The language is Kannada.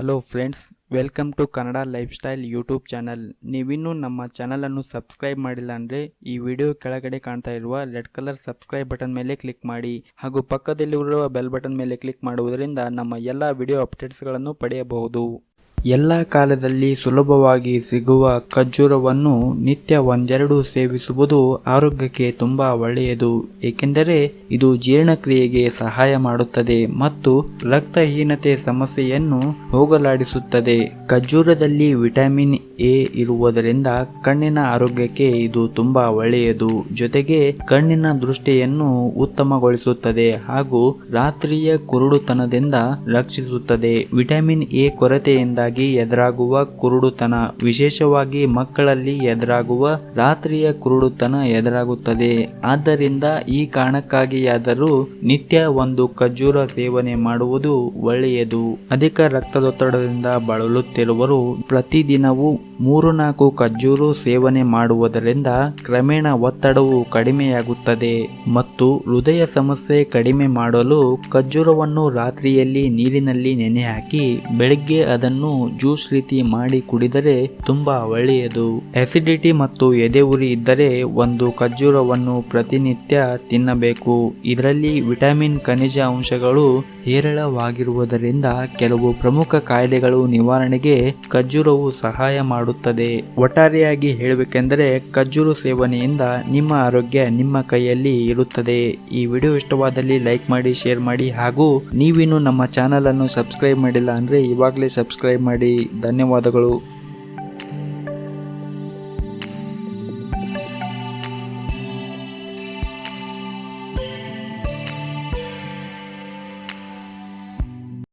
Hello friends, welcome to Kannada life style YouTube channel. ನೀವಿನ್ನೂ ನಮ್ಮ ಚಾನಲನ್ನು ಸಬ್ಸ್ಕ್ರೈಬ್ ಮಾಡಿಲ್ಲ ಅಂದರೆ ಈ ವಿಡಿಯೋ ಕೆಳಗಡೆ ಕಾಣ್ತಾ ಇರುವ ರೆಡ್ ಕಲರ್ ಸಬ್ಸ್ಕ್ರೈಬ್ ಬಟನ್ ಮೇಲೆ ಕ್ಲಿಕ್ ಮಾಡಿ ಹಾಗೂ ಪಕ್ಕದಲ್ಲಿರುವ ಬೆಲ್ ಬಟನ್ ಮೇಲೆ ಕ್ಲಿಕ್ ಮಾಡುವುದರಿಂದ ನಮ್ಮ ಎಲ್ಲ ವಿಡಿಯೋ ಅಪ್ಡೇಟ್ಸ್ಗಳನ್ನು ಪಡೆಯಬಹುದು. ಎಲ್ಲ ಕಾಲದಲ್ಲಿ ಸುಲಭವಾಗಿ ಸಿಗುವ ಖರ್ಜೂರವನ್ನು ನಿತ್ಯ ಒಂದೆರಡು ಸೇವಿಸುವುದು ಆರೋಗ್ಯಕ್ಕೆ ತುಂಬಾ ಒಳ್ಳೆಯದು, ಏಕೆಂದರೆ ಇದು ಜೀರ್ಣಕ್ರಿಯೆಗೆ ಸಹಾಯ ಮಾಡುತ್ತದೆ ಮತ್ತು ರಕ್ತಹೀನತೆ ಸಮಸ್ಯೆಯನ್ನು ಹೋಗಲಾಡಿಸುತ್ತದೆ. ಖರ್ಜೂರದಲ್ಲಿ ವಿಟಮಿನ್ ಎ ಇರುವುದರಿಂದ ಕಣ್ಣಿನ ಆರೋಗ್ಯಕ್ಕೆ ಇದು ತುಂಬಾ ಒಳ್ಳೆಯದು. ಜೊತೆಗೆ ಕಣ್ಣಿನ ದೃಷ್ಟಿಯನ್ನು ಉತ್ತಮಗೊಳಿಸುತ್ತದೆ ಹಾಗೂ ರಾತ್ರಿಯ ಕುರುಡುತನದಿಂದ ರಕ್ಷಿಸುತ್ತದೆ. ವಿಟಮಿನ್ ಎ ಕೊರತೆಯಿಂದ ಎದುರಾಗುವ ಕುರುಡುತನ, ವಿಶೇಷವಾಗಿ ಮಕ್ಕಳಲ್ಲಿ ಎದುರಾಗುವ ರಾತ್ರಿಯ ಕುರುಡುತನ ಎದುರಾಗುತ್ತದೆ. ಆದ್ದರಿಂದ ಈ ಕಾರಣಕ್ಕಾಗಿಯಾದರೂ ನಿತ್ಯ ಒಂದು ಖರ್ಜೂರ ಸೇವನೆ ಮಾಡುವುದು ಒಳ್ಳೆಯದು. ಅಧಿಕ ರಕ್ತದೊತ್ತಡದಿಂದ ಬಳಲುತ್ತಿರುವವರು ಪ್ರತಿದಿನವೂ 3-4 ಖರ್ಜೂರು ಸೇವನೆ ಮಾಡುವುದರಿಂದ ಕ್ರಮೇಣ ಒತ್ತಡವು ಕಡಿಮೆಯಾಗುತ್ತದೆ ಮತ್ತು ಹೃದಯ ಸಮಸ್ಯೆ ಕಡಿಮೆ ಮಾಡಲು ಖರ್ಜೂರವನ್ನು ರಾತ್ರಿಯಲ್ಲಿ ನೀರಿನಲ್ಲಿ ನೆನೆ ಹಾಕಿ ಬೆಳಿಗ್ಗೆ ಅದನ್ನು ಜ್ಯೂಸ್ ರೀತಿ ಮಾಡಿ ಕುಡಿದರೆ ತುಂಬಾ ಒಳ್ಳೆಯದು. ಅಸಿಡಿಟಿ ಮತ್ತು ಎದೆ ಉರಿ ಇದ್ದರೆ ಒಂದು ಖರ್ಜೂರವನ್ನು ಪ್ರತಿನಿತ್ಯ ತಿನ್ನಬೇಕು. ಇದರಲ್ಲಿ ವಿಟಮಿನ್ ಖನಿಜ ಅಂಶಗಳು ಹೇರಳವಾಗಿರುವುದರಿಂದ ಕೆಲವು ಪ್ರಮುಖ ಕಾಯಿಲೆಗಳು ನಿವಾರಣೆಗೆ ಖರ್ಜೂರವು ಸಹಾಯ ಮಾಡುತ್ತದೆ. ಒಟ್ಟಾರೆಯಾಗಿ ಹೇಳಬೇಕೆಂದರೆ ಖರ್ಜೂರು ಸೇವನೆಯಿಂದ ನಿಮ್ಮ ಆರೋಗ್ಯ ನಿಮ್ಮ ಕೈಯಲ್ಲಿ ಇರುತ್ತದೆ. ಈ ವಿಡಿಯೋ ಇಷ್ಟವಾದಲ್ಲಿ ಲೈಕ್ ಮಾಡಿ, ಶೇರ್ ಮಾಡಿ ಹಾಗೂ ನೀವಿನ್ನು ನಮ್ಮ ಚಾನಲ್ ಅನ್ನು ಸಬ್ಸ್ಕ್ರೈಬ್ ಮಾಡಿಲ್ಲ ಅಂದ್ರೆ ಇವಾಗಲೇ ಸಬ್ಸ್ಕ್ರೈಬ್ ಮಾಡಿ. ಧನ್ಯವಾದಗಳು.